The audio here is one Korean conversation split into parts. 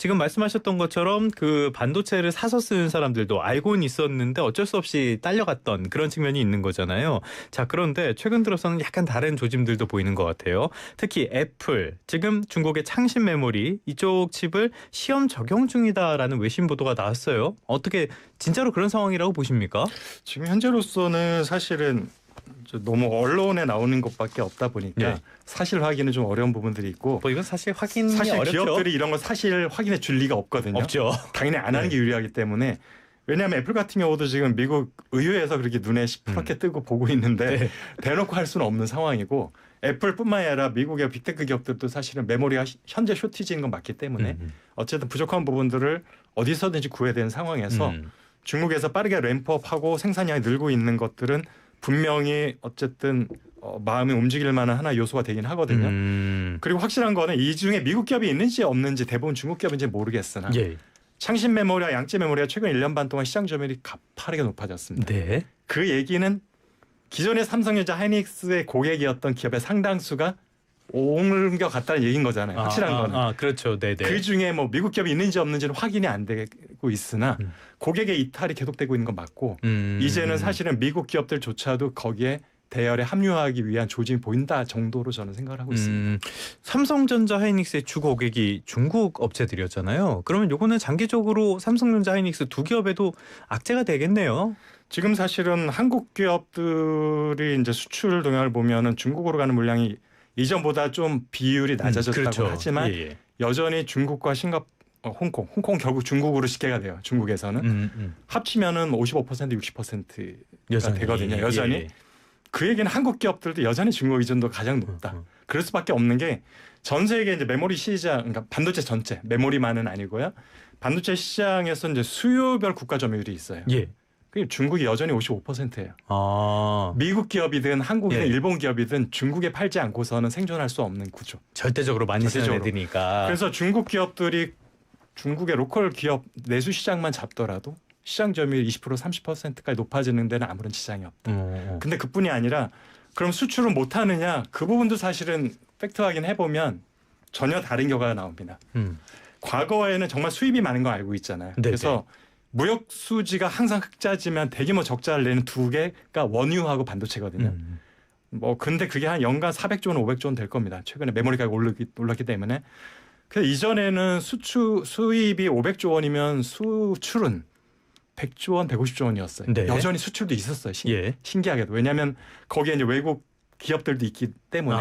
지금 말씀하셨던 것처럼 그 반도체를 사서 쓰는 사람들도 알고는 있었는데 어쩔 수 없이 딸려갔던 그런 측면이 있는 거잖아요. 자, 그런데 최근 들어서는 약간 다른 조짐들도 보이는 것 같아요. 특히 애플, 지금 중국의 창신 메모리 이쪽 칩을 시험 적용 중이다라는 외신 보도가 나왔어요. 어떻게 진짜로 그런 상황이라고 보십니까? 지금 현재로서는 사실은 너무 언론에 나오는 것밖에 없다 보니까 네. 사실 확인은 좀 어려운 부분들이 있고 뭐 이건 사실 확인이 사실 어렵죠. 기업들이 이런 거 사실 확인해 줄 리가 없거든요. 없죠. 당연히 안 하는 게 유리하기 때문에 왜냐하면 애플 같은 경우도 지금 미국 의회에서 그렇게 눈에 시퍼렇게 뜨고 보고 있는데 네. 대놓고 할 수는 없는 상황이고 애플뿐만 아니라 미국의 빅테크 기업들도 사실은 메모리가 현재 쇼티지인 건 맞기 때문에 어쨌든 부족한 부분들을 어디서든지 구해야 되는 상황에서 중국에서 빠르게 램프업하고 생산량이 늘고 있는 것들은 분명히 어쨌든 마음이 움직일 만한 하나의 요소가 되긴 하거든요. 그리고 확실한 거는 이 중에 미국 기업이 있는지 없는지 대부분 중국 기업인지 모르겠으나 예. 창신 메모리와 양재 메모리가 최근 1년 반 동안 시장 점유율이 가파르게 높아졌습니다. 네. 그 얘기는 기존의 삼성전자 하이닉스의 고객이었던 기업의 상당수가 옮겨갔다는 얘기인 거잖아요. 확실한 거는. 그렇죠. 네네. 그 중에 뭐 미국 기업이 있는지 없는지는 확인이 안 되고 있으나 고객의 이탈이 계속되고 있는 건 맞고 이제는 사실은 미국 기업들조차도 거기에 대열에 합류하기 위한 조짐이 보인다 정도로 저는 생각을 하고 있습니다. 삼성전자 하이닉스의 주 고객이 중국 업체들이었잖아요. 그러면 요거는 장기적으로 삼성전자 하이닉스 두 기업에도 악재가 되겠네요. 지금 사실은 한국 기업들이 이제 수출 동향을 보면은 중국으로 가는 물량이 이전보다 좀 비율이 낮아졌다고 그렇죠. 하지만 예. 여전히 중국과 홍콩 결국 중국으로 식계가 돼요. 중국에서는 합치면은 55% 60%가 여전히. 되거든요. 여전히. 예. 그 얘기는 한국 기업들도 여전히 중국 의존도가 가장 높다. 그럴 수밖에 없는 게 전 세계 이제 메모리 시장, 그러니까 반도체 전체 메모리만은 아니고요. 반도체 시장에서 이제 수요별 국가 점유율이 있어요. 예. 그 중국이 여전히 55%예요. 아, 미국 기업이든 한국이든 예. 일본 기업이든 중국에 팔지 않고서는 생존할 수 없는 구조. 절대적으로 많이 쓰는 절대적으로. 애들이니까. 그래서 중국 기업들이 중국의 로컬 기업 내수 시장만 잡더라도 시장 점유율 20% 30%까지 높아지는 데는 아무런 지장이 없다. 근데 그뿐이 아니라 그럼 수출을 못 하느냐? 그 부분도 사실은 팩트 확인해 보면 전혀 다른 결과가 나옵니다. 과거에는 정말 수입이 많은 거 알고 있잖아요. 네네. 그래서 무역 수지가 항상 흑자지만 대규모 적자를 내는 두 개가 원유하고 반도체거든요. 뭐 근데 그게 한 연간 400조 원, 500조 원 될 겁니다. 최근에 메모리 가격 올랐기 때문에. 그래서 이전에는 수입이 500조 원이면 수출은 100조 원, 150조 원이었어요. 네. 여전히 수출도 있었어요. 예. 신기하게도. 왜냐하면 거기에 이제 외국 기업들도 있기 때문에.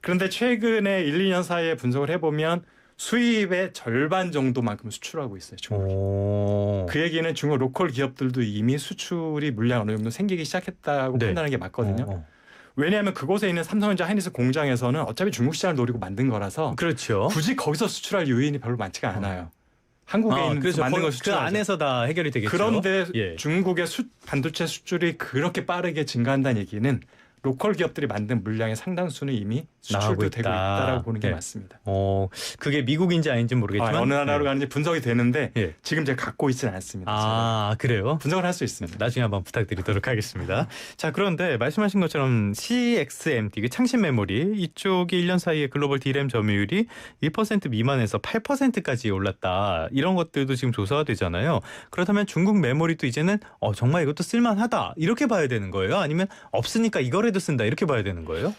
그런데 최근에 1, 2년 사이에 분석을 해보면 수입의 절반 정도만큼 수출하고 있어요. 중국이. 그 얘기는 중국 로컬 기업들도 이미 수출이 물량 어느 정도 생기기 시작했다고 네. 판단하는 게 맞거든요. 왜냐하면 그곳에 있는 삼성전자 하이닉스 공장에서는 어차피 중국 시장을 노리고 만든 거라서 그렇죠. 굳이 거기서 수출할 요인이 별로 많지가 않아요. 한국에 있는 그렇죠. 만든 걸 그 수출하죠. 안에서 다 해결이 되겠죠. 그런데 예. 중국의 반도체 수출이 그렇게 빠르게 증가한다는 얘기는 로컬 기업들이 만든 물량의 상당수는 이미 수출도 되고 있다라고 보는 게 네. 맞습니다. 그게 미국인지 아닌지 모르겠지만 어느 나라로 예. 가는지 분석이 되는데 예. 지금 제가 갖고 있지는 않습니다. 그래요? 분석을 할 수 있습니다. 나중에 한번 부탁드리도록 하겠습니다. 자, 그런데 말씀하신 것처럼 CXMT, 그 창신 메모리 이쪽이 1년 사이에 글로벌 D램 점유율이 1% 미만에서 8%까지 올랐다. 이런 것들도 지금 조사가 되잖아요. 그렇다면 중국 메모리도 이제는 정말 이것도 쓸만하다. 이렇게 봐야 되는 거예요? 아니면 없으니까 이거라도 쓴다. 이렇게 봐야 되는 거예요?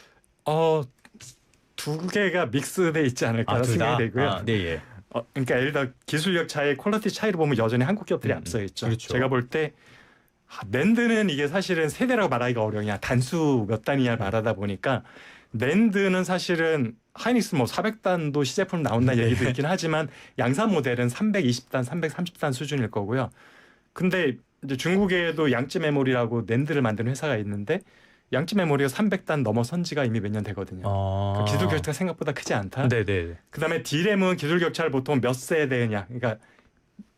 두 개가 믹스돼 있지 않을까 생각이 되고요. 네, 예. 그러니까 예를 들어 기술력 차이, 퀄리티 차이를 보면 여전히 한국 기업들이 앞서 있죠. 그렇죠. 제가 볼 때 낸드는 이게 사실은 세대라고 말하기가 어려우냐 단수 몇 단이냐 말하다 보니까 낸드는 사실은 하이닉스 뭐 400단도 시제품 나온다는 얘기도 있긴 하지만 양산 모델은 320단, 330단 수준일 거고요. 근데 이제 중국에도 양쯔 메모리라고 낸드를 만드는 회사가 있는데 양쯔 메모리가 300단 넘어선 지가 이미 몇 년 되거든요. 그러니까 기술 격차가 생각보다 크지 않다. 네네. 그다음에 D램은 기술 격차를 보통 몇 세대냐, 그러니까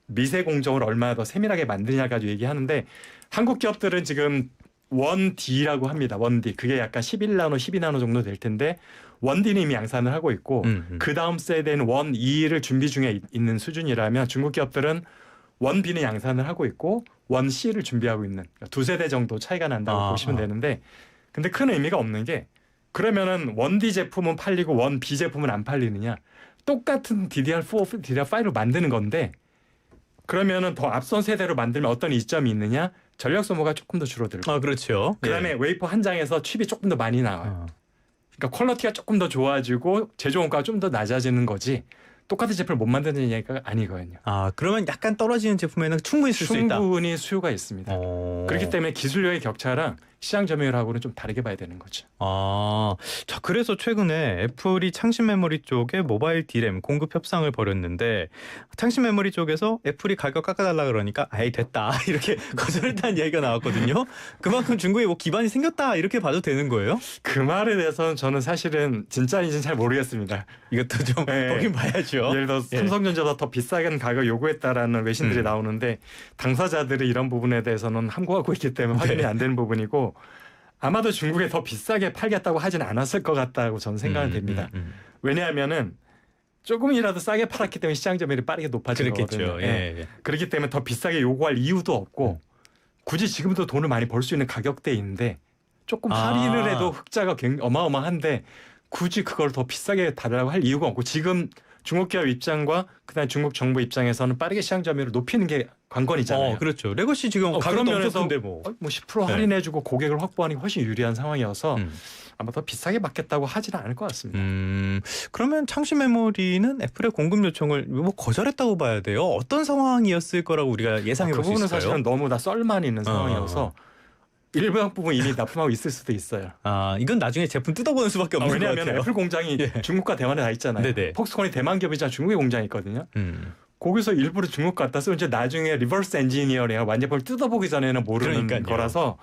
미세 공정을 얼마나 더 세밀하게 만드냐 가지고 얘기하는데 한국 기업들은 지금 1D라고 합니다. 1D 그게 약간 11나노, 12나노 정도 될 텐데 1D는 이미 양산을 하고 있고 그 다음 세대는 1E를 준비 중에 있는 수준이라면 중국 기업들은 1B는 양산을 하고 있고 1C를 준비하고 있는 두 세대 정도 차이가 난다고 보시면 되는데 근데 큰 의미가 없는 게 그러면은 1D 제품은 팔리고 1B 제품은 안 팔리느냐? 똑같은 DDR4, DDR5로 만드는 건데 그러면은 더 앞선 세대로 만들면 어떤 이점이 있느냐? 전력 소모가 조금 더 줄어들고. 아, 그렇죠. 그다음에 웨이퍼 한 장에서 칩이 조금 더 많이 나와요. 그러니까 퀄리티가 조금 더 좋아지고 제조 원가가 좀 더 낮아지는 거지. 똑같은 제품을 못 만드는 얘기가 아니거든요. 아, 그러면 약간 떨어지는 제품에는 충분히 쓸 수 있다. 충분히 수요가 있습니다. 그렇기 때문에 기술력의 격차랑 시장 점유율하고는 좀 다르게 봐야 되는 거죠. 아, 자, 그래서 최근에 애플이 창신 메모리 쪽에 모바일 D램 공급 협상을 벌였는데 창신 메모리 쪽에서 애플이 가격 깎아달라 그러니까 아이 됐다 이렇게 거절했다는 얘기가 나왔거든요. 그만큼 중국에 뭐 기반이 생겼다 이렇게 봐도 되는 거예요? 그 말에 대해서는 저는 사실은 진짜인지는 잘 모르겠습니다. 이것도 좀 네. 보긴 봐야죠. 예를 들어 예. 삼성전자보다 더 비싸게 가격 요구했다라는 외신들이 나오는데 당사자들이 이런 부분에 대해서는 함구하고 있기 때문에 확인이 안 되는 부분이고 아마도 중국에 더 비싸게 팔겠다고 하진 않았을 것 같다고 저는 생각은 됩니다. 왜냐하면은 조금이라도 싸게 팔았기 때문에 시장 점유율이 빠르게 높아진 그렇겠죠. 거거든요. 예. 그렇기 때문에 더 비싸게 요구할 이유도 없고 굳이 지금도 돈을 많이 벌 수 있는 가격대인데 조금 할인을 해도 흑자가 어마어마한데 굳이 그걸 더 비싸게 달라고 할 이유가 없고 지금 중국 기업 입장과 그다음 중국 정부 입장에서는 빠르게 시장 점유율을 높이는 게 관건이잖아요. 그렇죠. 레거시 지금 그런 가격도 면에서 엄청 큰데 뭐. 10% 할인해주고 고객을 확보하는 게 훨씬 유리한 상황이어서 아마 더 비싸게 받겠다고 하지는 않을 것 같습니다. 그러면 창신 메모리는 애플의 공급 요청을 뭐 거절했다고 봐야 돼요. 어떤 상황이었을 거라고 우리가 예상해 볼 그 수 부분은 있을까요? 사실은 너무 다 썰만 있는 상황이어서 일부 부분 이미 납품하고 있을 수도 있어요. 아, 이건 나중에 제품 뜯어보는 수밖에 없는 것 왜냐하면 같아요. 애플 공장이 중국과 대만에 다 있잖아요. 네네. 폭스콘이 대만 기업이지만 중국에 공장이 있거든요. 거기서 일부러 중국 갖다 쓰고 이제 나중에 리버스 엔지니어링 완제품을 뜯어보기 전에는 모르는 그러니까요. 거라서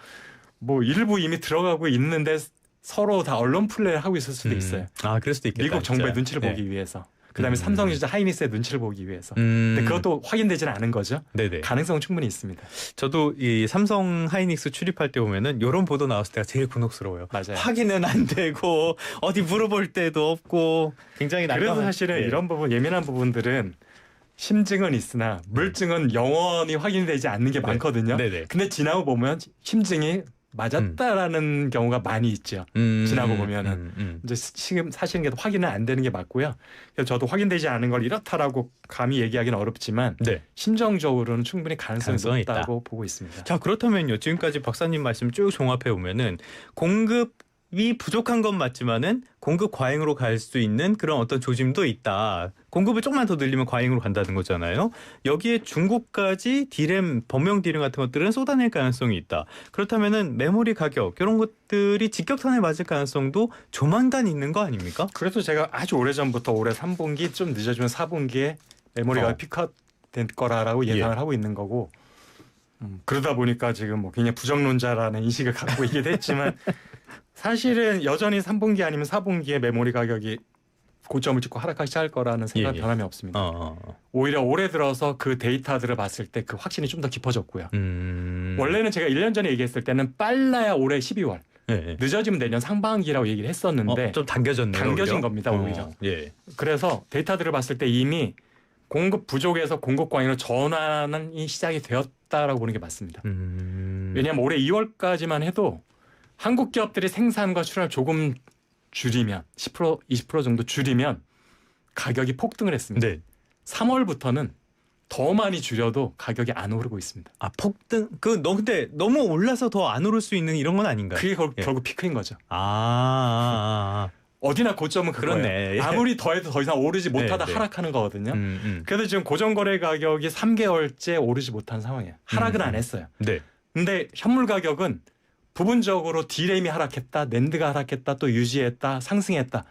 뭐 일부 이미 들어가고 있는데 서로 다 언론 플레이를 하고 있을 수도 있어요. 아, 그럴 수도 있겠다. 미국 정부의 진짜. 눈치를 보기 위해서. 그다음에 삼성전자 하이닉스의 눈치를 보기 위해서. 근데 근데 그것도 확인되지는 않은 거죠. 네네. 가능성은 충분히 있습니다. 저도 이 삼성 하이닉스 출입할 때 보면은 이런 보도 나왔을 때가 제일 곤혹스러워요. 맞아요. 확인은 안 되고 어디 물어볼 데도 없고 굉장히 그래서 난감한. 사실은 예. 이런 부분 예민한 부분들은 심증은 있으나 물증은 영원히 확인되지 않는 게 많거든요. 네네. 근데 지나고 보면 심증이 맞았다라는 경우가 많이 있죠. 지나고 보면은. 이제 지금 사실은 확인은 안 되는 게 맞고요. 그래서 저도 확인되지 않은 걸 이렇다라고 감히 얘기하기는 어렵지만 네. 심정적으로는 충분히 가능성이 가능성이 높다고 보고 있습니다. 자, 그렇다면요. 지금까지 박사님 말씀 쭉 종합해 보면은 공급이 부족한 건 맞지만은 공급 과잉으로 갈 수 있는 그런 어떤 조짐도 있다. 공급을 조금만 더 늘리면 과잉으로 간다는 거잖아요. 여기에 중국까지 D램, 범용 D램 같은 것들은 쏟아낼 가능성이 있다. 그렇다면은 메모리 가격 이런 것들이 직격탄을 맞을 가능성도 조만간 있는 거 아닙니까? 그래서 제가 아주 오래전부터 올해 3분기 좀 늦어지면 4분기에 메모리가 피크된 거라고 예상을 하고 있는 거고 그러다 보니까 지금 뭐 굉장히 부정론자라는 인식을 갖고 있긴 했지만 사실은 여전히 3분기 아니면 4분기에 메모리 가격이 고점을 찍고 하락하기 시작할 거라는 생각은 변함이 없습니다. 오히려 올해 들어서 그 데이터들을 봤을 때 그 확신이 좀 더 깊어졌고요. 원래는 제가 1년 전에 얘기했을 때는 빨라야 올해 12월 네. 늦어지면 내년 상반기라고 얘기를 했었는데 좀 당겨졌네요. 당겨진 오히려? 겁니다. 오히려. 예. 그래서 데이터들을 봤을 때 이미 공급 부족에서 공급 과잉으로 전환이 시작이 되었다라고 보는 게 맞습니다. 왜냐하면 올해 2월까지만 해도 한국 기업들이 생산과 출하를 조금 줄이면 10% 20% 정도 줄이면 가격이 폭등을 했습니다. 네. 3월부터는 더 많이 줄여도 가격이 안 오르고 있습니다. 아, 폭등? 근데 너무 올라서 더 안 오를 수 있는 이런 건 아닌가요? 그게 결국 피크인 거죠. 어디나 고점은 그거예요. 그렇네. 아무리 더해도 더 이상 오르지 못하다 네. 하락하는 거거든요. 그래서 그래서 지금 고정거래 가격이 3개월째 오르지 못한 상황이에요. 하락은 안 했어요. 네. 근데 현물 가격은 부분적으로 D램이 하락했다, 낸드가 하락했다, 또 유지했다, 상승했다.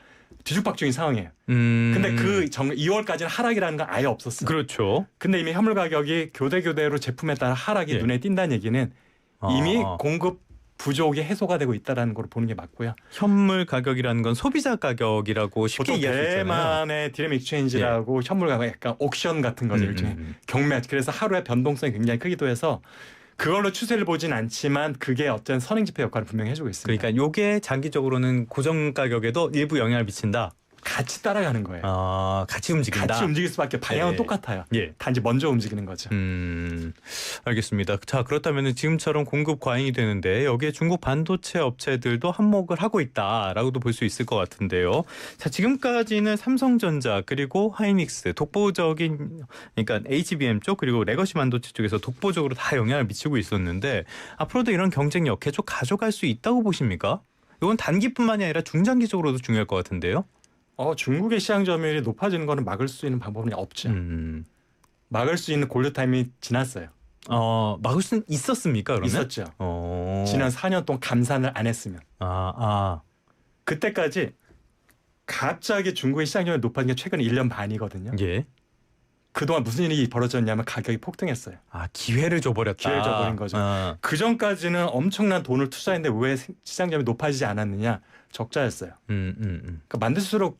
뒤죽박죽인 상황이에요. 근데 2월까지는 하락이라는 건 아예 없었어요. 그렇죠. 근데 이미 현물 가격이 교대로 제품에 따라 하락이 눈에 띈다는 얘기는 이미 공급 부족이 해소가 되고 있다는 걸 보는 게 맞고요. 현물 가격이라는 건 소비자 가격이라고 쉽게 보통 이해할 수 있잖아요. 대만의 디램 익스체인지라고 현물 가격 약간 옥션 같은 거죠. 일종의 경매. 그래서 하루에 변동성이 굉장히 크기도 해서 그걸로 추세를 보진 않지만 그게 어떤 선행지표 역할을 분명히 해주고 있습니다. 그러니까 이게 장기적으로는 고정 가격에도 일부 영향을 미친다. 같이 따라가는 거예요. 같이 움직인다. 같이 움직일 수밖에 방향은 예. 똑같아요. 예. 단지 먼저 움직이는 거죠. 알겠습니다. 자, 그렇다면 지금처럼 공급 과잉이 되는데 여기에 중국 반도체 업체들도 한몫을 하고 있다라고도 볼 수 있을 것 같은데요. 자, 지금까지는 삼성전자 그리고 하이닉스 독보적인, 그러니까 HBM 쪽 그리고 레거시 반도체 쪽에서 독보적으로 다 영향을 미치고 있었는데 앞으로도 이런 경쟁력 계속 가져갈 수 있다고 보십니까? 이건 단기뿐만이 아니라 중장기적으로도 중요할 것 같은데요. 중국의 시장 점유율이 높아지는 거는 막을 수 있는 방법은 없죠. 막을 수 있는 골드타임이 지났어요. 막을 수는 있었습니까? 그러면? 있었죠. 지난 지난 4년 동안 감산을 안 했으면. 그때까지 갑자기 중국의 시장 점유율이 높아진 게 최근 1년 반이거든요. 예. 그동안 무슨 일이 벌어졌냐면 가격이 폭등했어요. 기회를 줘버렸다. 기회를 줘버린 거죠. 그 전까지는 엄청난 돈을 투자했는데 왜 시장 점유율이 높아지지 않았느냐? 적자였어요. 그러니까 만들수록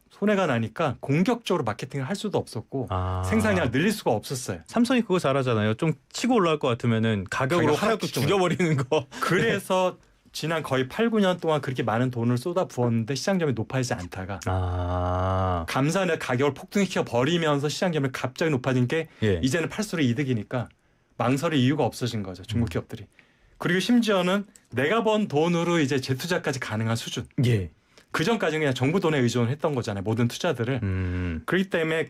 손해가 나니까 공격적으로 마케팅을 할 수도 없었고 생산량을 늘릴 수가 없었어요. 삼성이 그거 잘하잖아요. 좀 치고 올라올 것 같으면은 가격으로 하얗게 죽여버리는 거. 그래서 지난 거의 8, 9년 동안 그렇게 많은 돈을 쏟아 부었는데 시장 점유율이 높아지지 않다가 감산의 가격을 폭등시켜 버리면서 시장 점유율이 갑자기 높아진 게 이제는 팔수록 이득이니까 망설일 이유가 없어진 거죠. 중국 기업들이. 그리고 심지어는 내가 번 돈으로 이제 재투자까지 가능한 수준. 그 전까지는 그냥 정부 돈에 의존했던 거잖아요. 모든 투자들을. 그렇기 때문에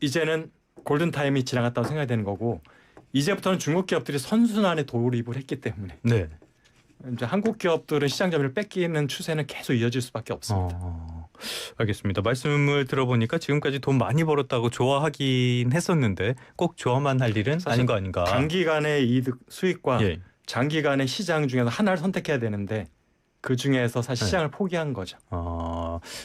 이제는 골든타임이 지나갔다고 생각이 되는 거고 이제부터는 중국 기업들이 선순환에 돌입을 했기 때문에 이제 한국 기업들은 시장 점유율을 뺏기는 추세는 계속 이어질 수밖에 없습니다. 알겠습니다. 말씀을 들어보니까 지금까지 돈 많이 벌었다고 좋아하긴 했었는데 꼭 좋아만 할 일은 아닌 거 아닌가. 단기간의 이득 수익과 장기간의 시장 중에서 하나를 선택해야 되는데 그 중에서 사실 시장을 포기한 거죠.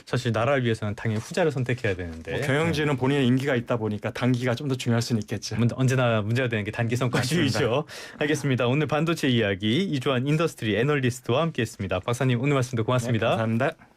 사실 나라를 위해서는 당연히 후자를 선택해야 되는데 경영진은 본인의 임기가 있다 보니까 단기가 좀 더 중요할 수는 있겠죠. 언제나 문제가 되는 게 단기 성과주의죠. 알겠습니다. 오늘 반도체 이야기 이주환 인더스트리 애널리스트와 함께했습니다. 박사님 오늘 말씀도 고맙습니다. 네, 감사합니다.